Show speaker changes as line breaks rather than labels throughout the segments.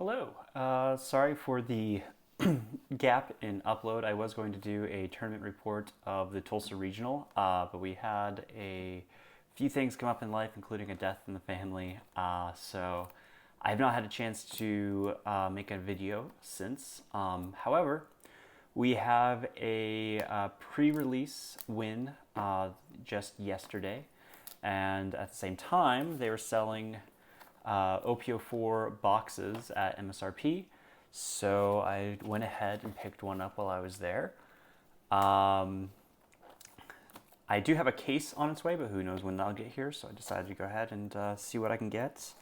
Hello. Sorry for the gap in upload. I was going to do a tournament report of the Tulsa Regional, but we had a few things come up in life, including a death in the family. So I have not had a chance to make a video since. However, we have a pre-release win just yesterday, and at the same time, they were selling OPO4 boxes at MSRP. So I went ahead and picked one up while I was there. I do have a case on its way, but who knows when that'll get here. So I decided to go ahead and see what I can get.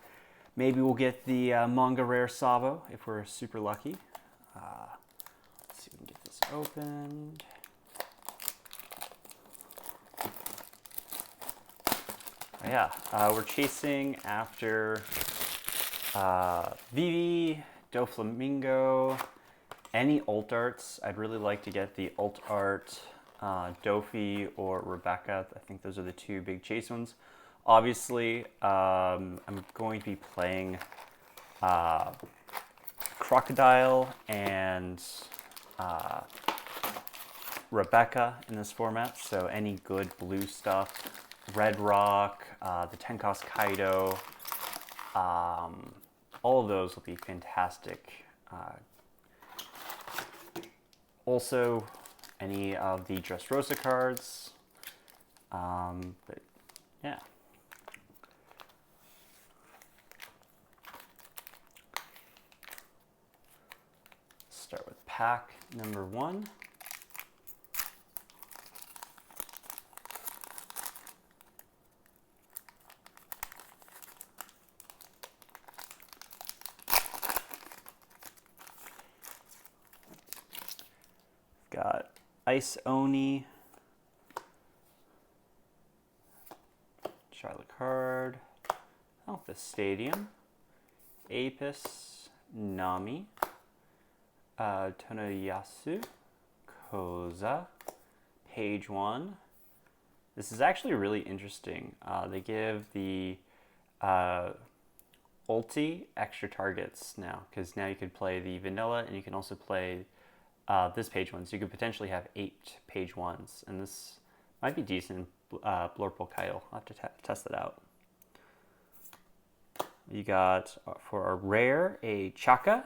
Maybe we'll get the manga rare Sabo if we're super lucky. Let's see if we can get this opened. Yeah, we're chasing after Vivi, Doflamingo, any alt arts. I'd really like to get the alt art Dofi or Rebecca. I think those are the two big chase ones. Obviously, I'm going to be playing Crocodile and Rebecca in this format, so any good blue stuff. Red Rock, the Tenko's Kaido, all of those will be fantastic. Also, any of the Dressrosa cards, but yeah. Start with pack number 1. Got Ice Oni, Charlotte Card, Alpha Stadium, Apis, Nami, Tonoyasu, Koza, Page 1. This is actually really interesting. They give the ulti extra targets now, because now you could play the vanilla and you can also play this page 1, so you could potentially have 8 page 1s, and this might be decent in Blurple Kyle. I'll have to test it out. You got, for our rare, a Chaka,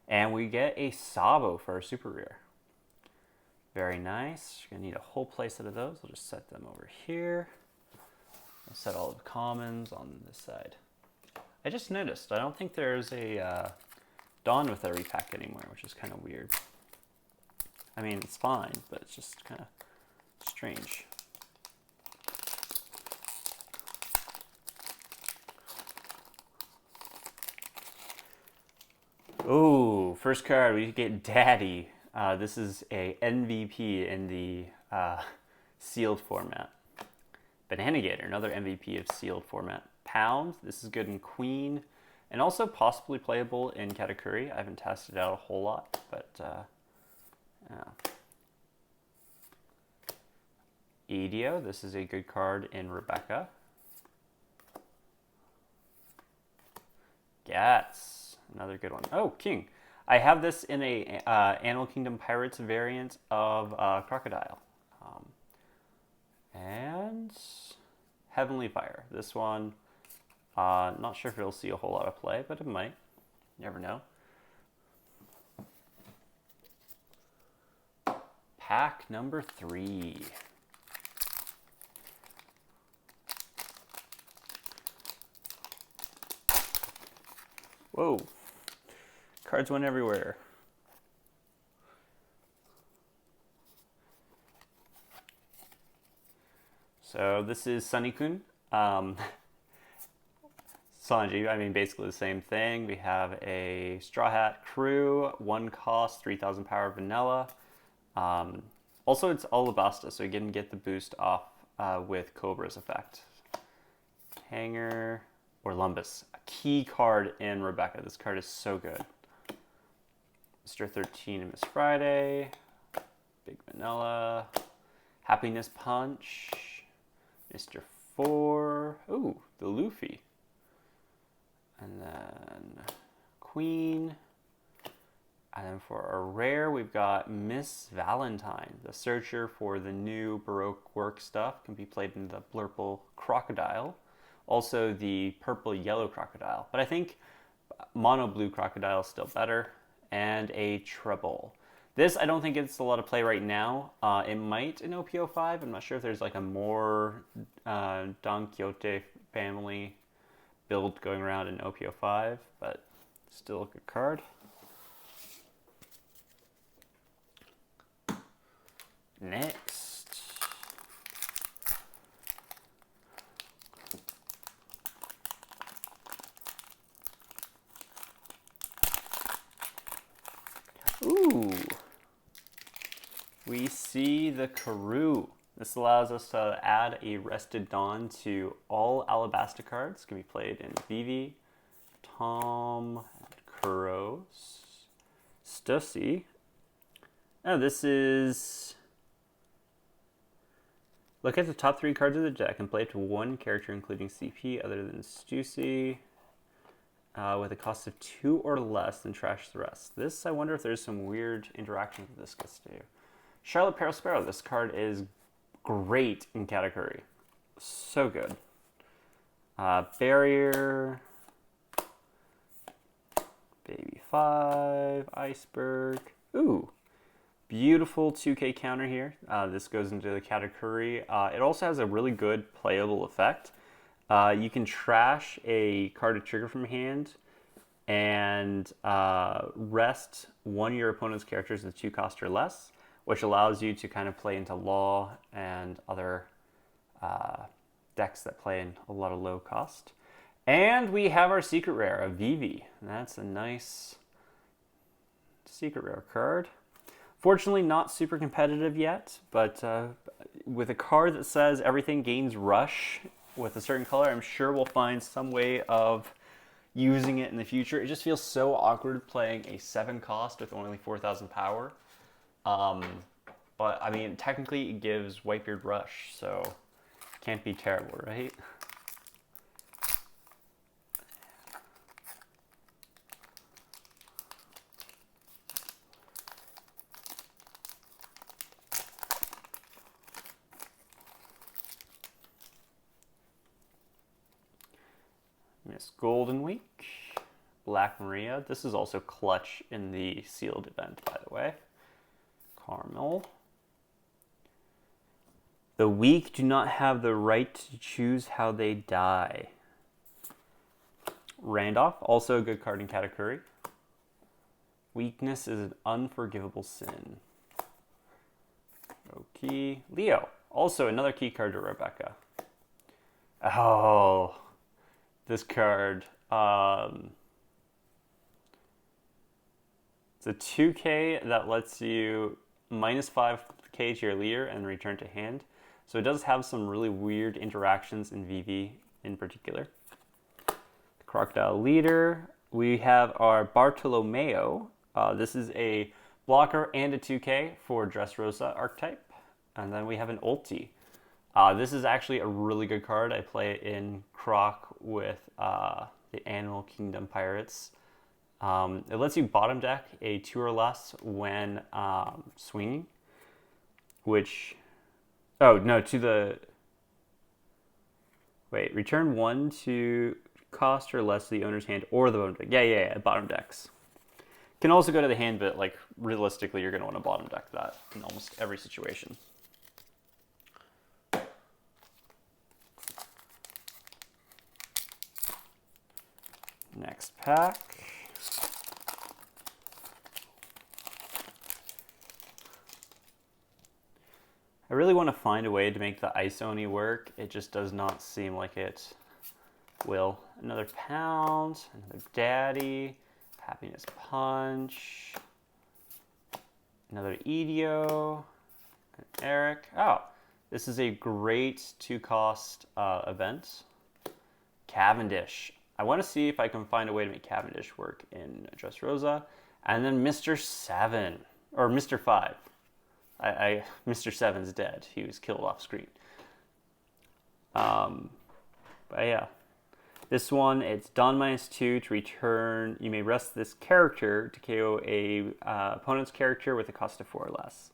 and we get a Sabo for our super rare. Very nice. You're going to need a whole playset of those. I'll just set them over here. I'll set all of the commons on this side. I just noticed, I don't think there's a Dawn with a repack anymore, which is kind of weird. I mean, it's fine, but it's just kind of strange. Ooh, first card, we get Daddy. This is a MVP in the sealed format. Banana Gator, another MVP of sealed format. Pound, this is good in Queen, and also possibly playable in Katakuri. I haven't tested it out a whole lot, but Edio, this is a good card in Rebecca. Gats, another good one. Oh, King. I have this in a Animal Kingdom Pirates variant of Crocodile. And Heavenly Fire. This one, not sure if it'll see a whole lot of play, but it might. You never know. Pack number 3. Whoa. Cards went everywhere. So this is Sunny-kun. Sanji, I mean, basically the same thing. We have a Straw Hat Crew, 1 cost, 3,000 power vanilla. Also, it's Alabasta, so you can get the boost off with Cobra's effect. Hanger, or Lumbus, a key card in Rebecca. This card is so good. Mr. 13 and Miss Friday, Big Vanilla, Happiness Punch, Mr. 4, ooh, the Luffy. And then Queen. And then for a rare, we've got Miss Valentine. The searcher for the new Baroque work stuff can be played in the Blurple Crocodile. Also the purple-yellow Crocodile. But I think mono-blue Crocodile is still better. And a treble. This, I don't think it's a lot of play right now. It might in OPO5. I'm not sure if there's like a more Don Quixote family build going around in OPO5, but still a good card. Next. Ooh. We see the Karoo. This allows us to add a Rested Dawn to all Alabasta cards. Can be played in Vivi, Tom, Kuros, Stussy. Oh, this is... Look at the top 3 cards of the deck and play it to one character including CP other than Stussy with a cost of 2 or less, then trash the rest. This, I wonder if there's some weird interaction that this gets to do. Charlotte Peril-Sparrow. This card is great in category. So good. Barrier. Baby 5. Iceberg. Ooh. Beautiful 2K counter here. This goes into the category. It also has a really good playable effect. You can trash a card to trigger from hand and rest one of your opponent's characters with 2 cost or less, which allows you to kind of play into Law and other decks that play in a lot of low cost. And we have our secret rare, a Vivi. That's a nice secret rare card. Fortunately, not super competitive yet, but with a card that says everything gains rush with a certain color, I'm sure we'll find some way of using it in the future. It just feels so awkward playing a 7 cost with only 4,000 power. But I mean, technically it gives Whitebeard Rush, so can't be terrible, right? Miss Golden Week, Black Maria. This is also clutch in the sealed event, by the way. Carmel. The weak do not have the right to choose how they die. Randolph, also a good card in category. Weakness is an unforgivable sin. Okay. Leo, also another key card to Rebecca. Oh, this card. It's a 2K that lets you minus 5K to your leader and return to hand. So it does have some really weird interactions in VV in particular. The Crocodile Leader. We have our Bartolomeo. This is a blocker and a 2K for Dressrosa archetype. And then we have an ulti. This is actually a really good card. I play it in Croc with the Animal Kingdom Pirates. It lets you bottom deck a 2 or less when swinging, which, oh no, to the, wait, return 1 to cost or less to the owner's hand or the bottom deck. Yeah, bottom decks. Can also go to the hand, but like realistically, you're going to want to bottom deck that in almost every situation. Next pack. I really want to find a way to make the Ice Oni work. It just does not seem like it will. Another Pound, another Daddy, Happiness Punch, another Edio, an Eric. Oh, this is a great 2-cost event. Cavendish. I want to see if I can find a way to make Cavendish work in Dressrosa. And then Mr. 7, or Mr. 5. Mr. 7's dead. He was killed off screen. But yeah, This one, it's Dawn -2 to return. You may rest this character to KO a opponent's character with a cost of 4 or less.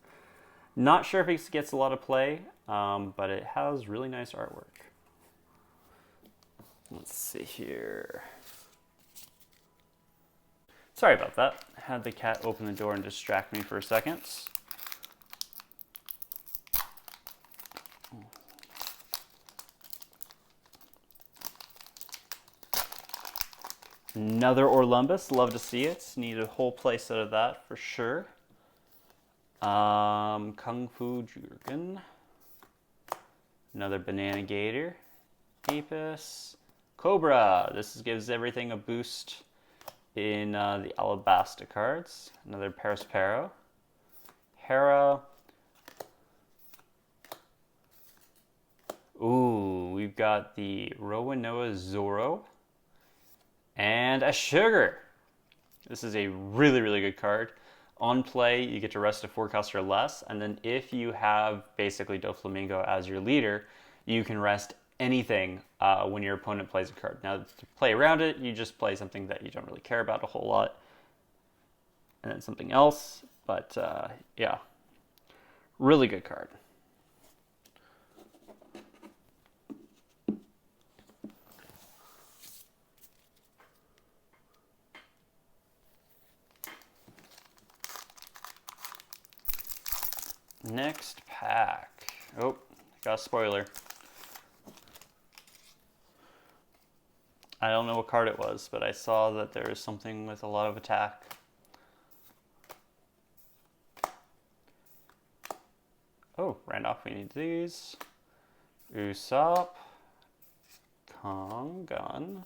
Not sure if it gets a lot of play, but it has really nice artwork. Let's see here. Sorry about that. I had the cat open the door and distract me for a second. Another Orlumbus, love to see it. Need a whole play set of that for sure. Kung Fu Jurgen. Another Banana Gator. Apis. Cobra. This gives everything a boost in the Alabasta cards. Another Paraspero. Hera. Ooh, we've got the Roanoa Zoro. And a Sugar. This is a really, really good card. On play, you get to rest a 4 cost or less, and then if you have basically Doflamingo as your leader, you can rest anything when your opponent plays a card. Now, to play around it, you just play something that you don't really care about a whole lot, and then something else, but yeah, really good card. Next pack. Oh, got a spoiler. I don't know what card it was, but I saw that there is something with a lot of attack. Oh, Randolph, we need these. Usopp. Kongan.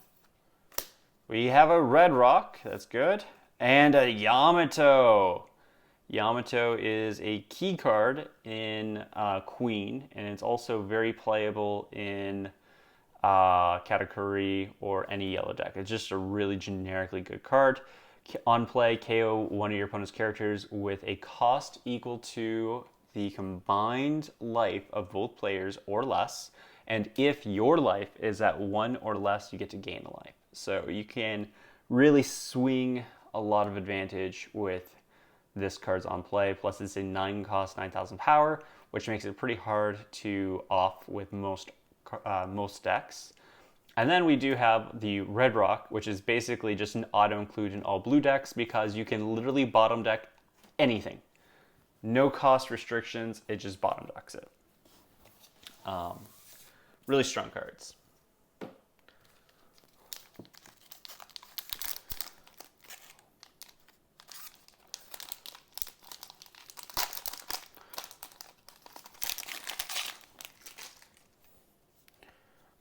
We have a Red Rock, that's good. And a Yamato. Yamato is a key card in Queen, and it's also very playable in Katakuri or any yellow deck. It's just a really generically good card. On play, KO one of your opponent's characters with a cost equal to the combined life of both players or less, and if your life is at 1 or less, you get to gain a life. So you can really swing a lot of advantage with this card's on play, plus it's a 9 cost, 9,000 power, which makes it pretty hard to off with most decks. And then we do have the Red Rock, which is basically just an auto-include in all blue decks because you can literally bottom deck anything. No cost restrictions, it just bottom decks it. Really strong cards.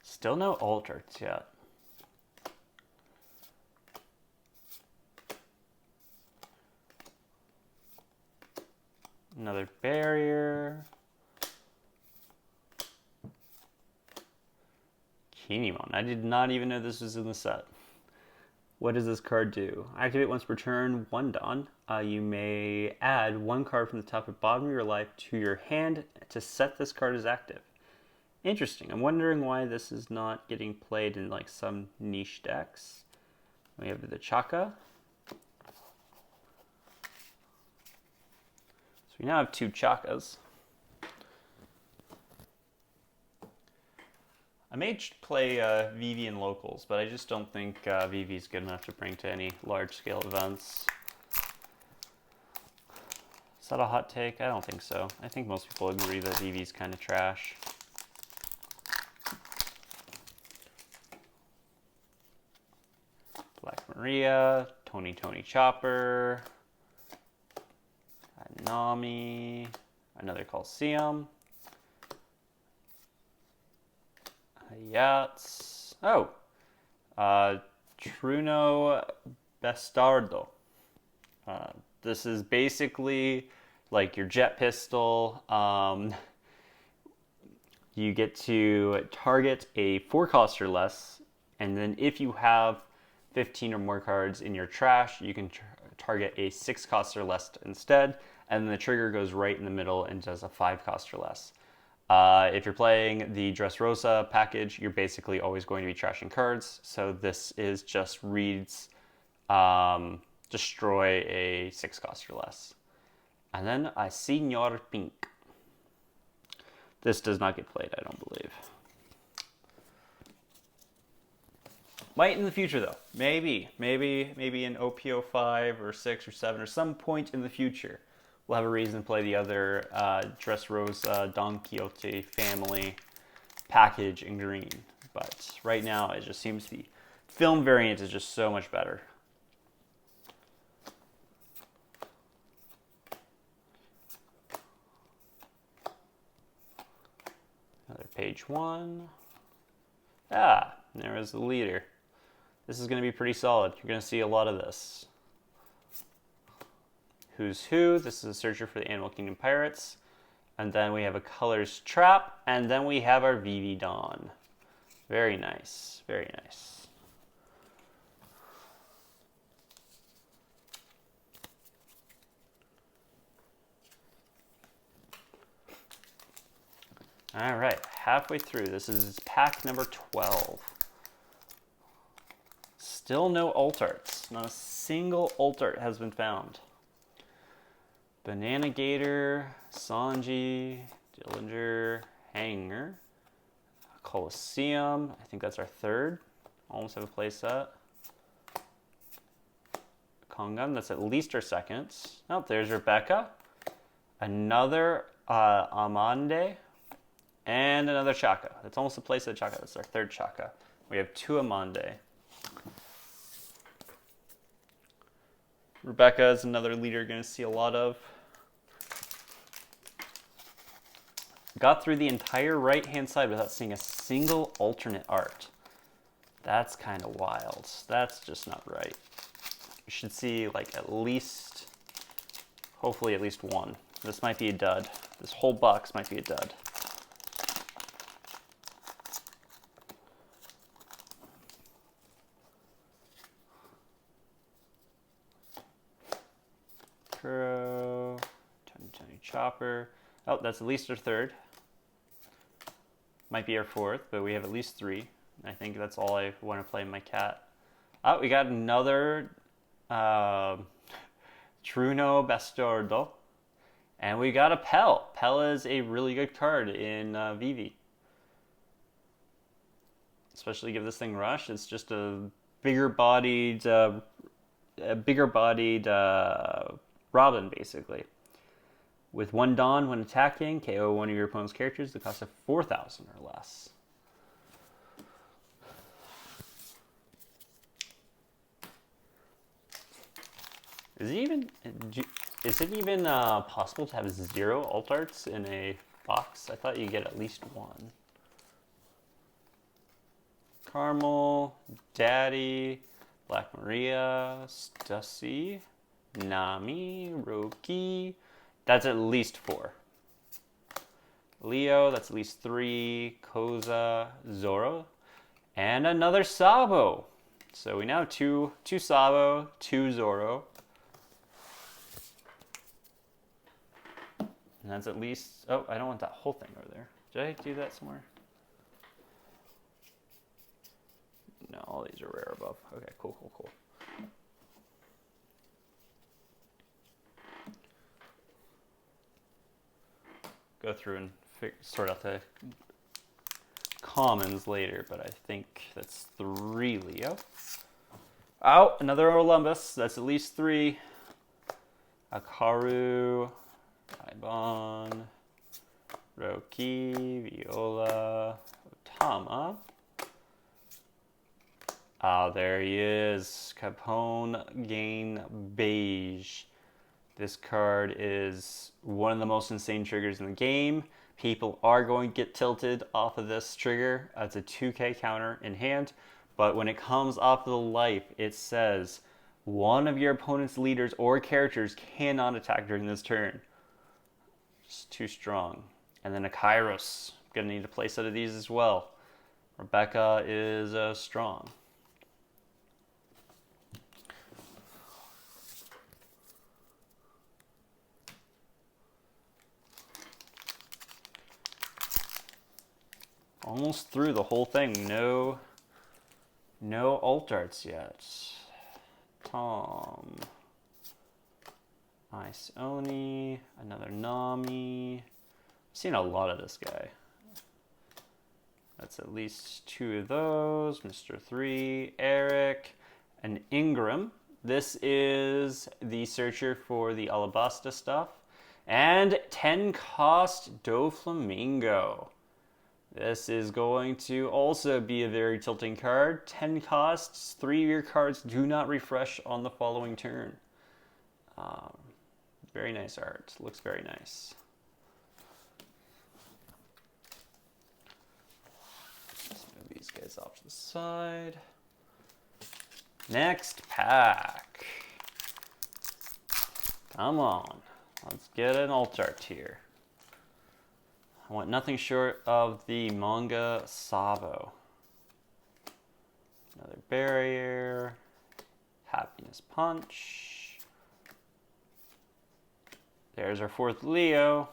Still no altereds yet. Another barrier. Kinemon. I did not even know this was in the set. What does this card do? Activate once per turn, 1 Dawn. You may add 1 card from the top or bottom of your life to your hand to set this card as active. Interesting. I'm wondering why this is not getting played in like some niche decks. We have the Chaka. So we now have 2 Chakas. I may play Vivi in locals, but I just don't think Vivi is good enough to bring to any large-scale events. Is that a hot take? I don't think so. I think most people agree that Vivi is kind of trash. Black Maria, Tony Chopper, Nami, another Coliseum, Hayats, Truno Bastardo. This is basically like your jet pistol. You get to target a 4 cost or less, and then if you have 15 or more cards in your trash, you can target a 6 cost or less instead, and then the trigger goes right in the middle and does a 5 cost or less. If you're playing the Dressrosa package, you're basically always going to be trashing cards. So this is just reads destroy a 6 cost or less. And then I Senor Pink. This does not get played, I don't believe. Might in the future though. Maybe in OPO 5 or 6 or 7 or some point in the future, we'll have a reason to play the other Dressrosa Don Quixote family package in green. But right now, it just seems the film variant is just so much better. Another page 1. Ah, there is the leader. This is going to be pretty solid. You're going to see a lot of this. Who's Who. This is a searcher for the Animal Kingdom Pirates. And then we have a Colors Trap. And then we have our Vivi Dawn. Very nice. Very nice. All right, halfway through. This is pack number 12. Still no alt arts. Not a single alt art has been found. Banana Gator, Sanji, Dillinger, Hanger, Coliseum. I think that's our third. Almost have a play set. Kongan, that's at least our second. Oh, there's Rebecca. Another Amande. And another Chaka. That's almost a play set Chaka. That's our third Chaka. We have 2 Amande. Rebecca is another leader you're going to see a lot of. Got through the entire right-hand side without seeing a single alternate art. That's kind of wild. That's just not right. You should see like at least, hopefully at least one. This might be a dud. This whole box might be a dud. Kuro, Tiny Chopper. Oh, that's at least our third. Might be our fourth, but we have at least 3. I think that's all I want to play my cat. Oh, we got another Truno Bastardo. And we got a Pell. Pell is a really good card in Vivi. Especially give this thing rush. It's just a bigger bodied Robin, basically. With 1 Dawn when attacking, KO one of your opponent's characters, the cost of 4,000 or less. Is it even possible to have 0 alt arts in a box? I thought you get at least 1. Carmel, Daddy, Black Maria, Stussy, Nami, Roki. That's at least 4. Leo, that's at least 3. Koza, Zoro, and another Sabo. So we now have 2 Sabo, 2 Zoro. And that's at least, oh, I don't want that whole thing over there. Did I do that somewhere? No, all these are rare above. Okay, cool. Go through and sort out the commons later, but I think that's 3 Leo. Oh, another Olympus. That's at least 3. Akaru, Ibon, Roki, Viola, Otama. Ah, there he is. Capone Gain Beige. This card is one of the most insane triggers in the game. People are going to get tilted off of this trigger. It's a 2k counter in hand, but when it comes off of the life, it says one of your opponent's leaders or characters cannot attack during this turn. It's too strong. And then a Kairos. Gonna need a play set of these as well. Rebecca is strong. almost through the whole thing. No alt arts yet. Tom. Ice Oni. Another Nami. I've seen a lot of this guy. That's at least 2 of those. Mr. 3, Eric, and Ingram. This is the searcher for the Alabasta stuff. And 10 cost Doflamingo. This is going to also be a very tilting card. 10 costs, 3 of your cards do not refresh on the following turn. Very nice art. Looks very nice. These guys off to the side. Next pack. Come on. Let's get an alt art here. I want nothing short of the manga Sabo. Another barrier. Happiness Punch. There's our 4th Leo.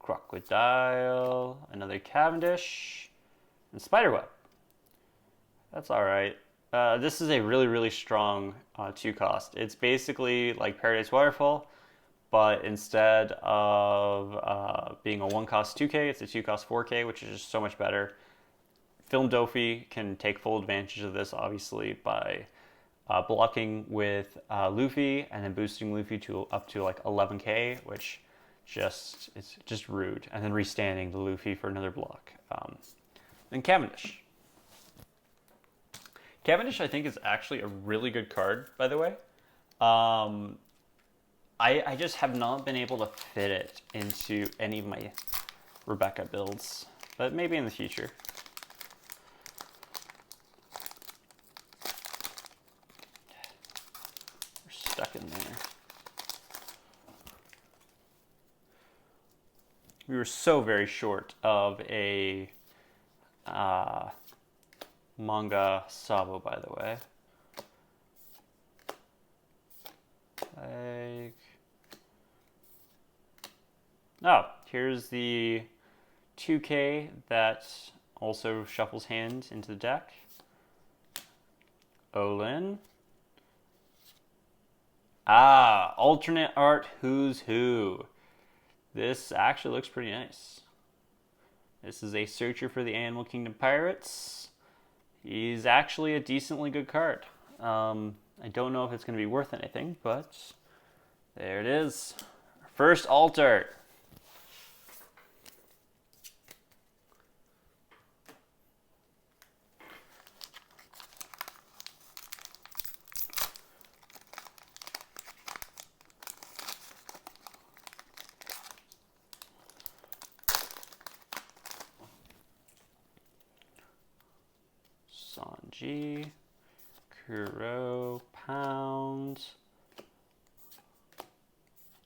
Crocodile. Another Cavendish. And Spiderweb. That's alright. This is a really strong 2 cost. It's basically like Paradise Waterfall, but instead of being a 1 cost 2K, it's a 2 cost 4K, which is just so much better. Film Dofi can take full advantage of this, obviously, by blocking with Luffy and then boosting Luffy to up to like 11K, which it's just rude, and then restanding the Luffy for another block. Then Cavendish. Cavendish, I think, is actually a really good card, by the way. I just have not been able to fit it into any of my Rebecca builds, but maybe in the future. We're stuck in there. We were so very short of a manga Sabo, by the way. Oh, here's the 2K that also shuffles hands into the deck. Olin. Alternate art Who's Who. This actually looks pretty nice. This is a searcher for the Animal Kingdom Pirates. He's actually a decently good card. I don't know if it's going to be worth anything, but there it is. First alt art. Sanji, Kuro, Pound,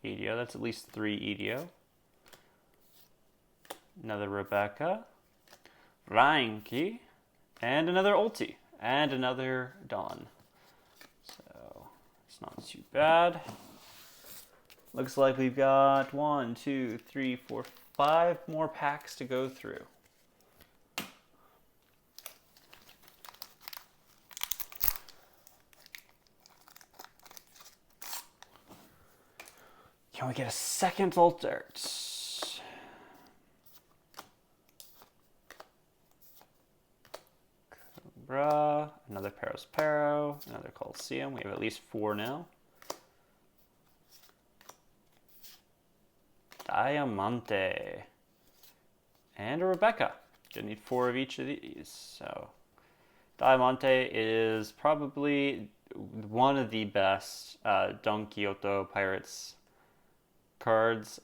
Edio, that's at least 3 Edio. Another Rebecca, Reinke, and another Ulti, and another Dawn. So, it's not too bad. Looks like we've got 1, 2, 3, 4, 5 more packs to go through. Can we get a second alt art? Cobra, another Perospero, another Coliseum. We have at least 4 now. Diamante. And a Rebecca. Gonna need 4 of each of these. So Diamante is probably one of the best Don Quixote Pirates cards.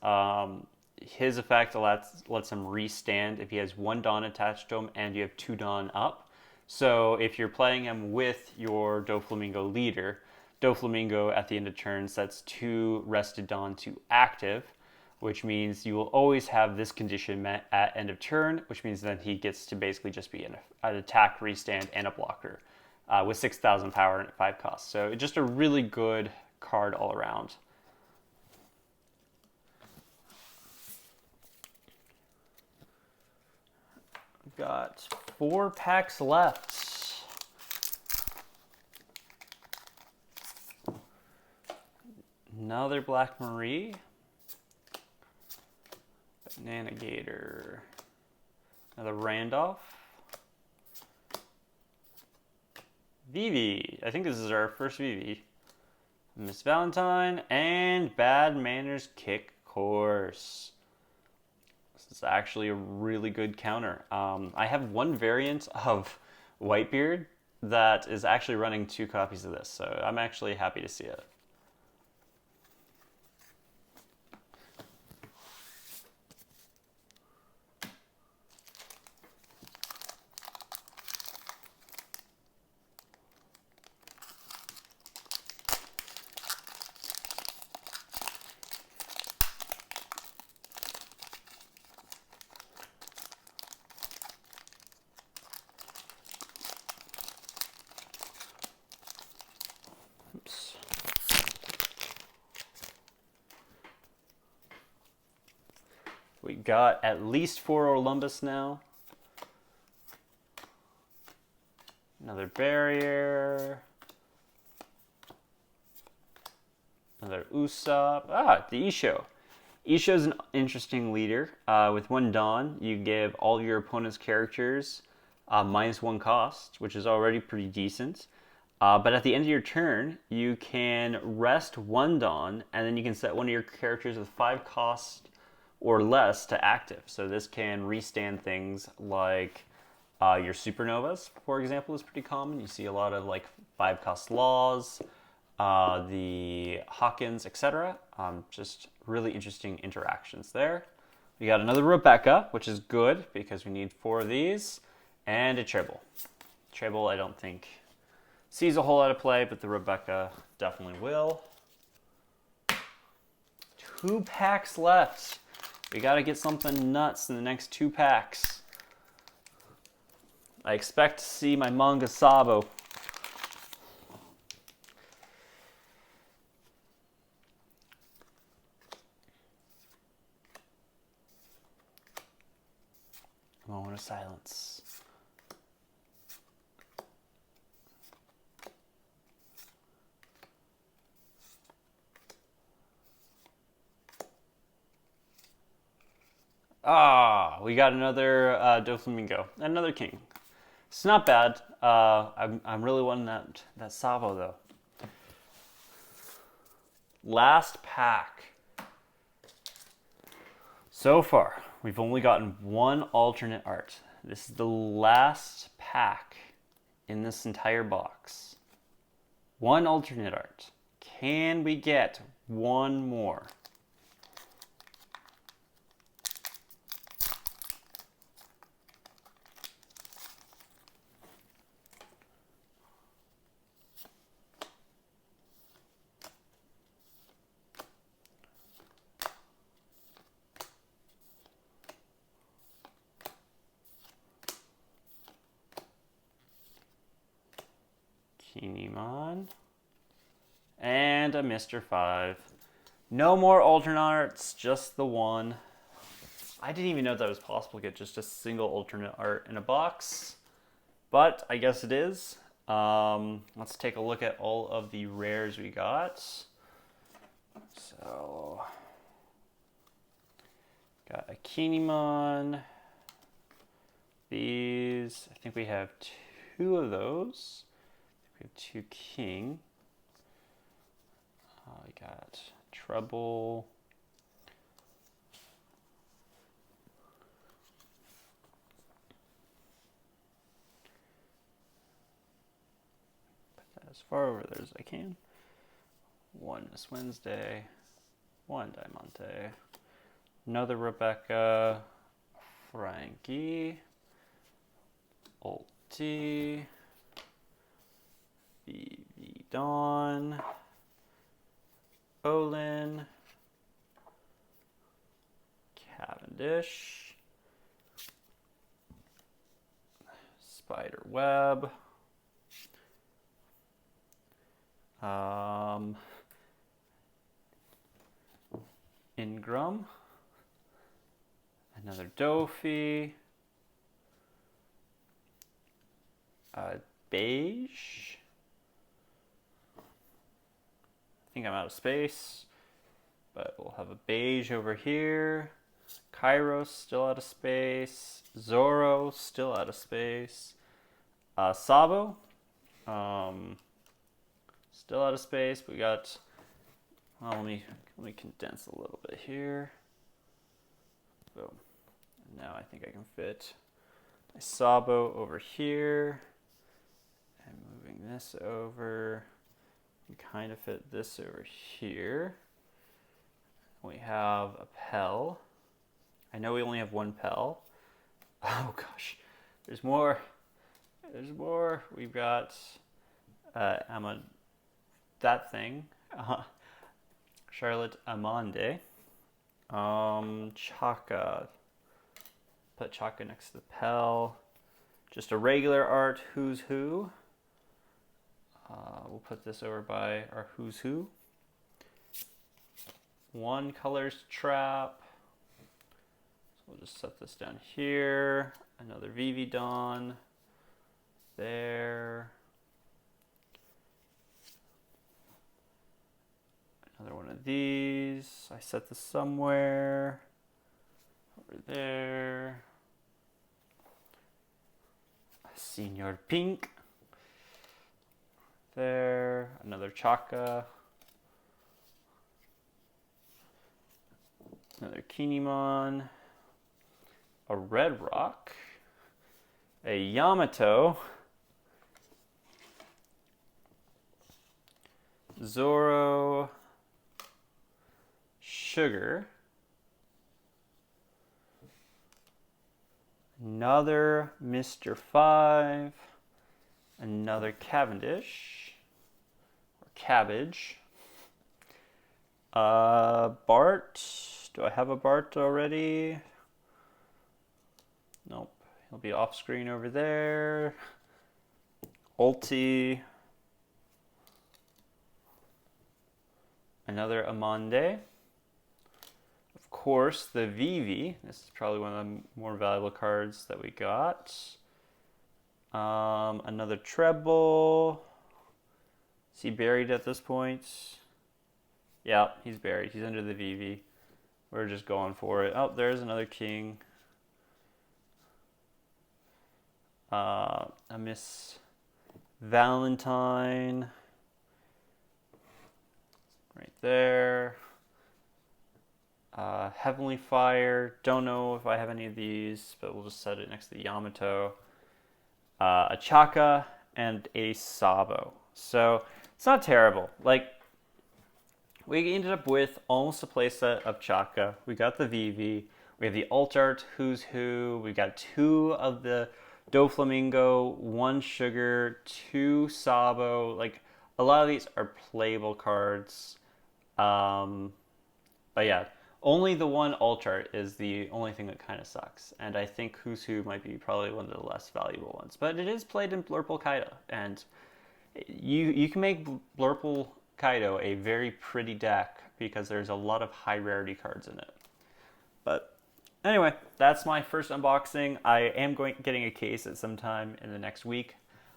His effect lets him restand if he has 1 Dawn attached to him and you have 2 Dawn up. So if you're playing him with your Doflamingo leader, Doflamingo at the end of turn sets 2 rested Dawn to active, which means you will always have this condition met at end of turn, which means then he gets to basically just be an attack, restand, and a blocker with 6,000 power and 5 costs. So just a really good card all around. We've got 4 packs left. Another Black Marie. Banana Gator. Another Randolph. Vivi. I think this is our first Vivi. Miss Valentine and Bad Manners Kick Course. This is actually a really good counter. I have one variant of Whitebeard that is actually running 2 copies of this, so I'm actually happy to see it. Oops. We got at least 4 Olympus now. Another Barrier. Another Usopp. Ah, the Isho. Isho's an interesting leader. With 1 Dawn, you give all your opponent's characters -1 cost, which is already pretty decent. But at the end of your turn, you can rest 1 Dawn, and then you can set one of your characters with 5 cost or less to active. So this can restand things like your Supernovas, for example, is pretty common. You see a lot of like 5 cost Laws, the Hawkins, etc. Just really interesting interactions there. We got another Rebecca, which is good because we need 4 of these, and a Tribble. Tribble, I don't think sees a whole lot of play, but the Rebecca definitely will. 2 packs left. We got to get something nuts in the next 2 packs. I expect to see my Manga Sabo. Moment of silence. Ah, we got another Doflamingo, another King. It's not bad. I'm really wanting that Sabo though. Last pack. So far, we've only gotten 1 alternate art. This is the last pack in this entire box. 1 alternate art. Can we get 1 more? Kinemon. And a Mr. 5. No more alternate arts, just the 1. I didn't even know that was possible to get just a single alternate art in a box, but I guess it is. Let's take a look at all of the rares we got. So, got a Kinemon. These, I think we have 2 of those. We have 2 King. We got Trouble. Put that as far over there as I can. 1 Miss Wednesday. 1 Diamante. Another Rebecca. Frankie. Ulti. BB Dawn. Olin. Cavendish. Spider Web. Ingram. Another Dofi. Beige. I think I'm out of space, but we'll have a beige over here. Kairos still out of space. Zoro still out of space. Sabo, still out of space. We got. Well, let me condense a little bit here. Boom. Now I think I can fit my Sabo over here, and moving this over. We kind of fit this over here. We have a Pell. I know we only have one Pell. Oh gosh, there's more. There's more. We've got that thing. Charlotte Amande. Chaka. Put Chaka next to the Pell. Just a regular art Who's Who. We'll put this over by our Who's Who. One colors trap. So we'll just set this down here. Another Vivi Dawn. There. Another one of these. I set this somewhere. Over there. Senor Pink. There. Another Chaka. Another Kinemon. A Red Rock. A Yamato. Zoro. Sugar. Another Mr. 5. Another Cavendish. Or Cabbage. Bart. Do I have a Bart already? Nope. He'll be off screen over there. Ulti. Another Amande. Of course, the Vivi. This is probably one of the more valuable cards that we got. Another Treble. Is he buried at this point? Yeah, he's buried. He's under the Vivi. We're just going for it. Oh, there's another King. A Miss Valentine. Right there. Heavenly Fire. Don't know if I have any of these, but we'll just set it next to the Yamato. A Chaka and a Sabo. So it's not terrible. Like, we ended up with almost a playset of Chaka. We got the Vivi. We have the alt art Who's Who. We got 2 of the Doflamingo, 1 Sugar, 2 Sabo. Like, a lot of these are playable cards. But yeah, only the 1 alt art is the only thing that kind of sucks. And I think Who's Who might be probably one of the less valuable ones. But it is played in Blurple Kaido. And you can make Blurple Kaido a very pretty deck because there's a lot of high rarity cards in it. But anyway, that's my first unboxing. I am getting a case at some time in the next week.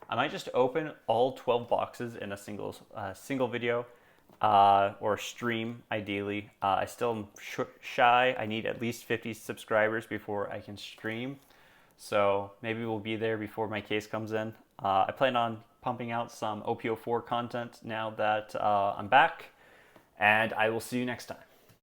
I might just open all 12 boxes in a single video or stream, ideally. I still am shy. I need at least 50 subscribers before I can stream. So maybe we'll be there before my case comes in. I plan on pumping out some OPO4 content now that I'm back. And I will see you next time.